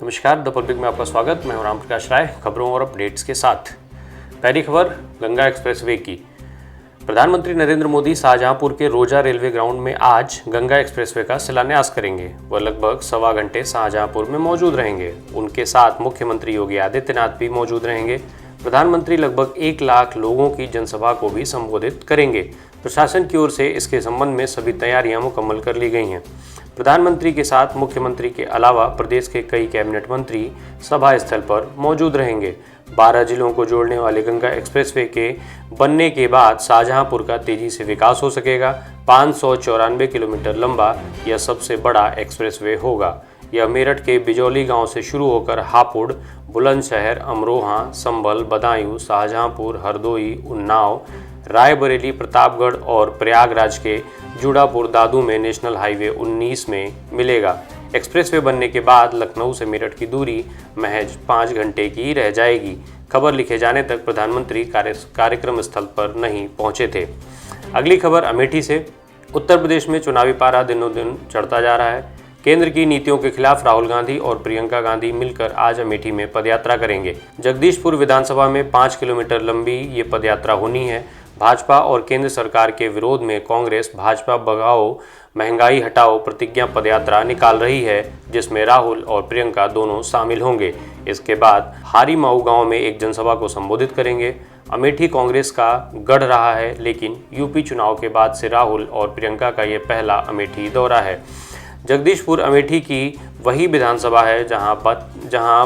नमस्कार, the public में आपका स्वागत। मैं हूं राम प्रकाश राय, खबरों और अपडेट्स के साथ। पहली खबर गंगा एक्सप्रेसवे की। प्रधानमंत्री नरेंद्र मोदी शाहजहांपुर के रोजा रेलवे ग्राउंड में आज गंगा एक्सप्रेसवे का शिलान्यास करेंगे। वह लगभग सवा घंटे शाहजहांपुर में मौजूद रहेंगे। उनके साथ मुख्यमंत्री योगी आदित्यनाथ भी मौजूद रहेंगे। प्रधानमंत्री लगभग 1 लाख लोगों की जनसभा को भी संबोधित करेंगे। प्रशासन की ओर से इसके संबंध में सभी तैयारियां मुकम्मल कर ली गई हैं। प्रधानमंत्री के साथ मुख्यमंत्री के अलावा प्रदेश के कई कैबिनेट मंत्री सभा स्थल पर मौजूद रहेंगे। 12 जिलों को जोड़ने वाले गंगा एक्सप्रेसवे के बनने के बाद शाहजहांपुर का तेजी से विकास हो सकेगा। 594 किलोमीटर लंबा यह सबसे बड़ा एक्सप्रेसवे होगा। यह मेरठ के बिजौली गांव से शुरू होकर हापुड़, बुलंदशहर, अमरोहा, संभल, बदायूं, शाहजहांपुर, हरदोई, उन्नाव, रायबरेली, प्रतापगढ़ और प्रयागराज के जुड़ापुर दादू में नेशनल हाईवे 19 में मिलेगा। एक्सप्रेसवे बनने के बाद लखनऊ से मेरठ की दूरी महज 5 घंटे की रह जाएगी। खबर लिखे जाने तक प्रधानमंत्री कार्यक्रम स्थल पर नहीं पहुंचे थे। अगली खबर अमेठी से। उत्तर प्रदेश में चुनावी पारा दिनों दिन चढ़ता जा रहा है। केंद्र की नीतियों के खिलाफ राहुल गांधी और प्रियंका गांधी मिलकर आज अमेठी में पदयात्रा करेंगे। जगदीशपुर विधानसभा में 5 किलोमीटर लंबी ये पदयात्रा होनी है। भाजपा और केंद्र सरकार के विरोध में कांग्रेस भाजपा भगाओ महंगाई हटाओ प्रतिज्ञा पदयात्रा निकाल रही है, जिसमें राहुल और प्रियंका दोनों शामिल होंगे। इसके बाद हारीमाऊ गांव में एक जनसभा को संबोधित करेंगे। अमेठी कांग्रेस का गढ़ रहा है, लेकिन यूपी चुनाव के बाद से राहुल और प्रियंका का ये पहला अमेठी दौरा है। जगदीशपुर अमेठी की वही विधानसभा है जहां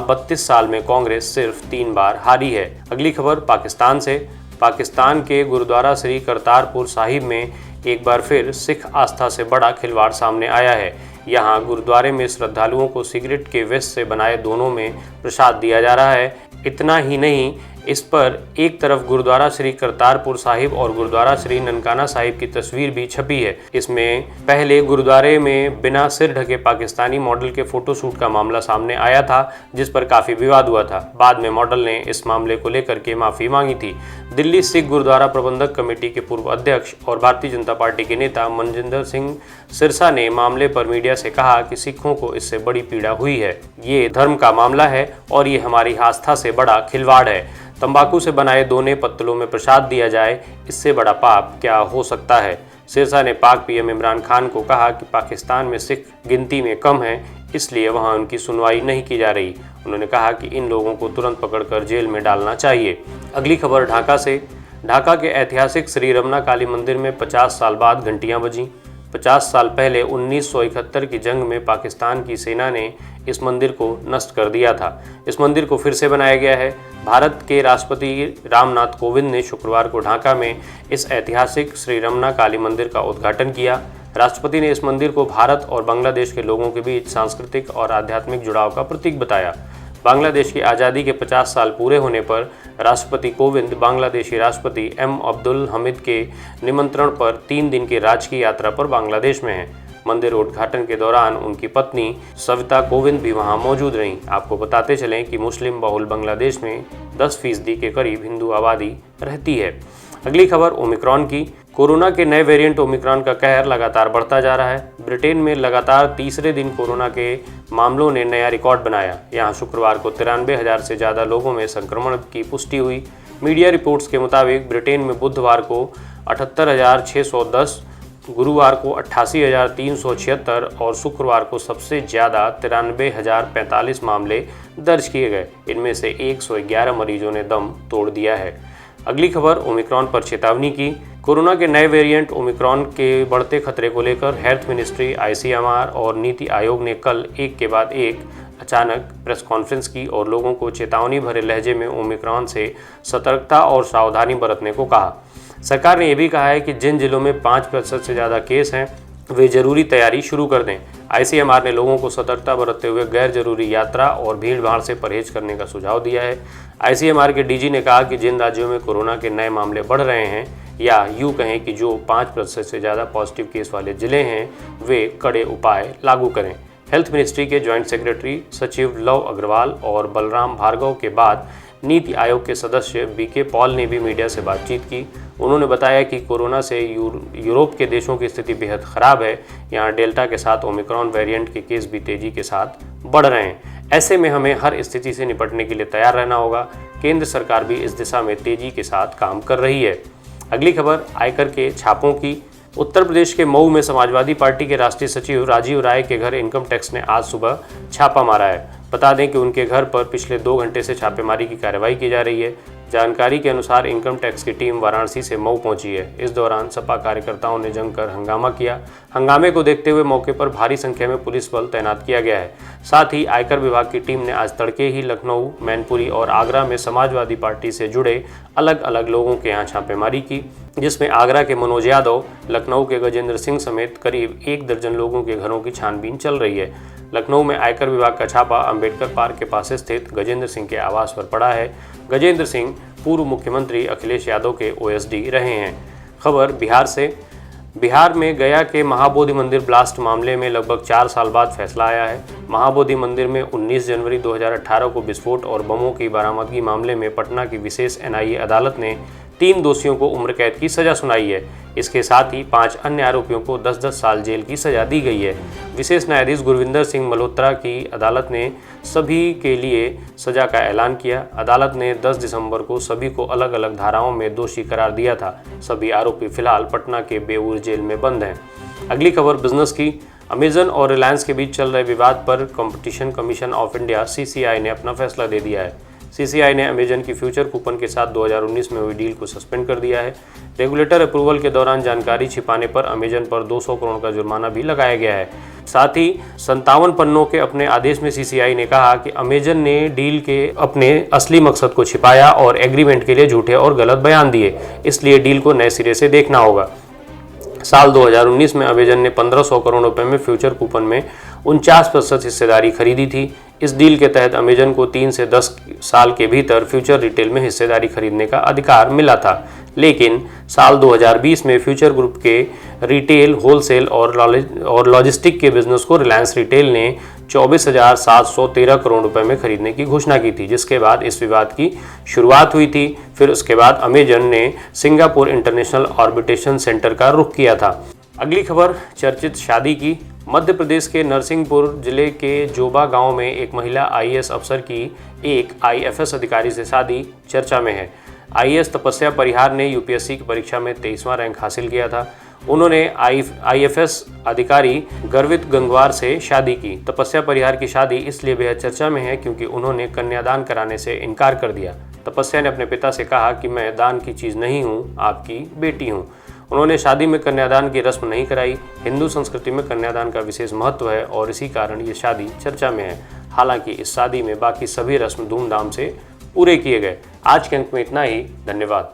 32 साल में कांग्रेस सिर्फ 3 बार हारी है। अगली खबर पाकिस्तान से। पाकिस्तान के गुरुद्वारा श्री करतारपुर साहिब में एक बार फिर सिख आस्था से बड़ा खिलवाड़ सामने आया है। यहां गुरुद्वारे में श्रद्धालुओं को सिगरेट के वेस्ट से बनाए दोनों में प्रसाद दिया जा रहा है। इतना ही नहीं, इस पर एक तरफ गुरुद्वारा श्री करतारपुर साहिब और गुरुद्वारा श्री ननकाना साहिब की तस्वीर भी छपी है। इसमें पहले गुरुद्वारे में बिना सिर ढके पाकिस्तानी मॉडल के फोटोशूट का मामला सामने आया था, जिस पर काफ़ी विवाद हुआ था। बाद में मॉडल ने इस मामले को लेकर के माफ़ी मांगी थी। दिल्ली सिख गुरुद्वारा प्रबंधक कमेटी के पूर्व अध्यक्ष और भारतीय जनता पार्टी के नेता मनजिंदर सिंह सिरसा ने मामले पर मीडिया से कहा कि सिखों को इससे बड़ी पीड़ा हुई है। ये धर्म का मामला है और ये हमारी आस्था से बड़ा खिलवाड़ है। तंबाकू से बनाए दोने पत्तलों में प्रसाद दिया जाए, इससे बड़ा पाप क्या हो सकता है। सिरसा ने पाक पीएम इमरान खान को कहा कि पाकिस्तान में सिख गिनती में कम हैं, इसलिए वहां उनकी सुनवाई नहीं की जा रही। उन्होंने कहा कि इन लोगों को तुरंत पकड़कर जेल में डालना चाहिए। अगली खबर ढाका से। ढाका के ऐतिहासिक श्री रमना काली मंदिर में 50 साल बाद घंटियां बजीं। 50 साल पहले 1971 की जंग में पाकिस्तान की सेना ने इस मंदिर को नष्ट कर दिया था। इस मंदिर को फिर से बनाया गया है। भारत के राष्ट्रपति रामनाथ कोविंद ने शुक्रवार को ढाका में इस ऐतिहासिक श्री रमना काली मंदिर का उद्घाटन किया। राष्ट्रपति ने इस मंदिर को भारत और बांग्लादेश के लोगों के बीच सांस्कृतिक और आध्यात्मिक जुड़ाव का प्रतीक बताया। बांग्लादेश की आज़ादी के 50 साल पूरे होने पर राष्ट्रपति कोविंद बांग्लादेशी राष्ट्रपति एम अब्दुल हमीद के निमंत्रण पर 3 दिन की राजकीय यात्रा पर बांग्लादेश में हैं। मंदिर उद्घाटन के दौरान उनकी पत्नी सविता कोविंद भी वहां मौजूद रहीं। आपको बताते चलें कि मुस्लिम बहुल बांग्लादेश में 10% के करीब हिंदू आबादी रहती है। अगली खबर ओमिक्रॉन की। कोरोना के नए वेरिएंट ओमिक्रॉन का कहर लगातार बढ़ता जा रहा है। ब्रिटेन में लगातार तीसरे दिन कोरोना के मामलों ने नया रिकॉर्ड बनाया। यहां शुक्रवार को 93,000 से ज़्यादा लोगों में संक्रमण की पुष्टि हुई। मीडिया रिपोर्ट्स के मुताबिक ब्रिटेन में बुधवार को 78,610, गुरुवार को 88,376 और शुक्रवार को सबसे ज़्यादा 93,045 मामले दर्ज किए गए। इनमें से 111 मरीजों ने दम तोड़ दिया है। अगली खबर ओमिक्रॉन पर चेतावनी की। कोरोना के नए वेरिएंट ओमिक्रॉन के बढ़ते खतरे को लेकर हेल्थ मिनिस्ट्री, ICMR और नीति आयोग ने कल एक के बाद एक अचानक प्रेस कॉन्फ्रेंस की और लोगों को चेतावनी भरे लहजे में ओमिक्रॉन से सतर्कता और सावधानी बरतने को कहा। सरकार ने यह भी कहा है कि जिन जिलों में 5% से ज़्यादा केस हैं, वे जरूरी तैयारी शुरू कर दें। ICMR ने लोगों को सतर्कता बरतते हुए गैर जरूरी यात्रा और भीड़ भाड़ से परहेज करने का सुझाव दिया है। ICMR के DG ने कहा कि जिन राज्यों में कोरोना के नए मामले बढ़ रहे हैं, या यूँ कहें कि जो 5% से ज़्यादा पॉजिटिव केस वाले जिले हैं, वे कड़े उपाय लागू करें। हेल्थ मिनिस्ट्री के जॉइंट सेक्रेटरी सचिव लव अग्रवाल और बलराम भार्गव के बाद नीति आयोग के सदस्य BK पॉल ने भी मीडिया से बातचीत की। उन्होंने बताया कि कोरोना से यूरोप के देशों की स्थिति बेहद ख़राब है। यहाँ डेल्टा के साथ ओमिक्रॉन वेरिएंट के केस भी तेज़ी के साथ बढ़ रहे हैं। ऐसे में हमें हर स्थिति से निपटने के लिए तैयार रहना होगा। केंद्र सरकार भी इस दिशा में तेजी के साथ काम कर रही है। अगली खबर आयकर के छापों की। उत्तर प्रदेश के मऊ में समाजवादी पार्टी के राष्ट्रीय सचिव राजीव राय के घर इनकम टैक्स ने आज सुबह छापा मारा है। बता दें कि उनके घर पर पिछले 2 घंटे से छापेमारी की कार्रवाई की जा रही है। जानकारी के अनुसार इनकम टैक्स की टीम वाराणसी से मऊ पहुंची है। इस दौरान सपा कार्यकर्ताओं ने जमकर हंगामा किया। हंगामे को देखते हुए मौके पर भारी संख्या में पुलिस बल तैनात किया गया है। साथ ही आयकर विभाग की टीम ने आज तड़के ही लखनऊ, मैनपुरी और आगरा में समाजवादी पार्टी से जुड़े अलग अलग लोगों के यहाँ छापेमारी की, जिसमें आगरा के मनोज यादव, लखनऊ के गजेंद्र सिंह समेत करीब 1 दर्जन लोगों के घरों की छानबीन चल रही है। लखनऊ में आयकर विभाग का छापा अंबेडकर पार्क के पास स्थित गजेंद्र सिंह के आवास पर पड़ा है। गजेंद्र सिंह पूर्व मुख्यमंत्री अखिलेश यादव के ओएसडी रहे हैं। खबर बिहार से। बिहार में गया के महाबोधि मंदिर ब्लास्ट मामले में लगभग 4 साल बाद फैसला आया है। महाबोधि मंदिर में 19 जनवरी 2018 को विस्फोट और बमों की बरामदगी मामले में पटना की विशेष एनआईए अदालत ने 3 दोषियों को उम्र कैद की सजा सुनाई है। इसके साथ ही 5 अन्य आरोपियों को 10-10 साल जेल की सजा दी गई है। विशेष न्यायाधीश गुरविंदर सिंह मल्होत्रा की अदालत ने सभी के लिए सजा का ऐलान किया। अदालत ने 10 दिसंबर को सभी को अलग अलग धाराओं में दोषी करार दिया था। सभी आरोपी फिलहाल पटना के बेऊर जेल में बंद हैं। अगली खबर बिजनेस की। अमेजन और रिलायंस के बीच चल रहे विवाद पर competition commission of India (CCI) ने अपना फैसला दे दिया है। CCI ने अमेजन की फ्यूचर कूपन के साथ 2019 में हुई डील को सस्पेंड कर दिया है। रेगुलेटर अप्रूवल के दौरान जानकारी छिपाने पर अमेजन पर 200 करोड़ का जुर्माना भी लगाया गया है। साथ ही 57 पन्नों के अपने आदेश में CCI ने कहा कि अमेजन ने डील के अपने असली मकसद को छिपाया और एग्रीमेंट के लिए झूठे और गलत बयान दिए, इसलिए डील को नए सिरे से देखना होगा। साल 2019 में अमेजन ने 1500 करोड़ रुपए में फ्यूचर कूपन में 49% हिस्सेदारी खरीदी थी। इस डील के तहत अमेजन को 3 से 10 साल के भीतर फ्यूचर रिटेल में हिस्सेदारी खरीदने का अधिकार मिला था, लेकिन साल 2020 में फ्यूचर ग्रुप के रिटेल, होलसेल और लॉजिस्टिक के बिजनेस को रिलायंस रिटेल ने 24,713 करोड़ रुपए में खरीदने की घोषणा की थी, जिसके बाद इस विवाद की शुरुआत हुई थी। फिर उसके बाद अमेजन ने सिंगापुर इंटरनेशनल आर्बिट्रेशन सेंटर का रुख किया था। अगली खबर चर्चित शादी की। मध्य प्रदेश के नरसिंहपुर जिले के जोबा गांव में एक महिला IAS अफसर की एक IFS अधिकारी से शादी चर्चा में है। IAS तपस्या परिहार ने UPSC की परीक्षा में 23वां रैंक हासिल किया था। उन्होंने IFS अधिकारी गर्वित गंगवार से शादी की। तपस्या परिहार की शादी इसलिए बेहद चर्चा में है क्योंकि उन्होंने कन्यादान कराने से इनकार कर दिया। तपस्या ने अपने पिता से कहा कि मैं दान की चीज़ नहीं हूँ, आपकी बेटी हूँ। उन्होंने शादी में कन्यादान की रस्म नहीं कराई। हिंदू संस्कृति में कन्यादान का विशेष महत्व है और इसी कारण ये शादी चर्चा में है। हालांकि इस शादी में बाकी सभी रस्म धूमधाम से पूरे किए गए। आज के अंक में इतना ही। धन्यवाद।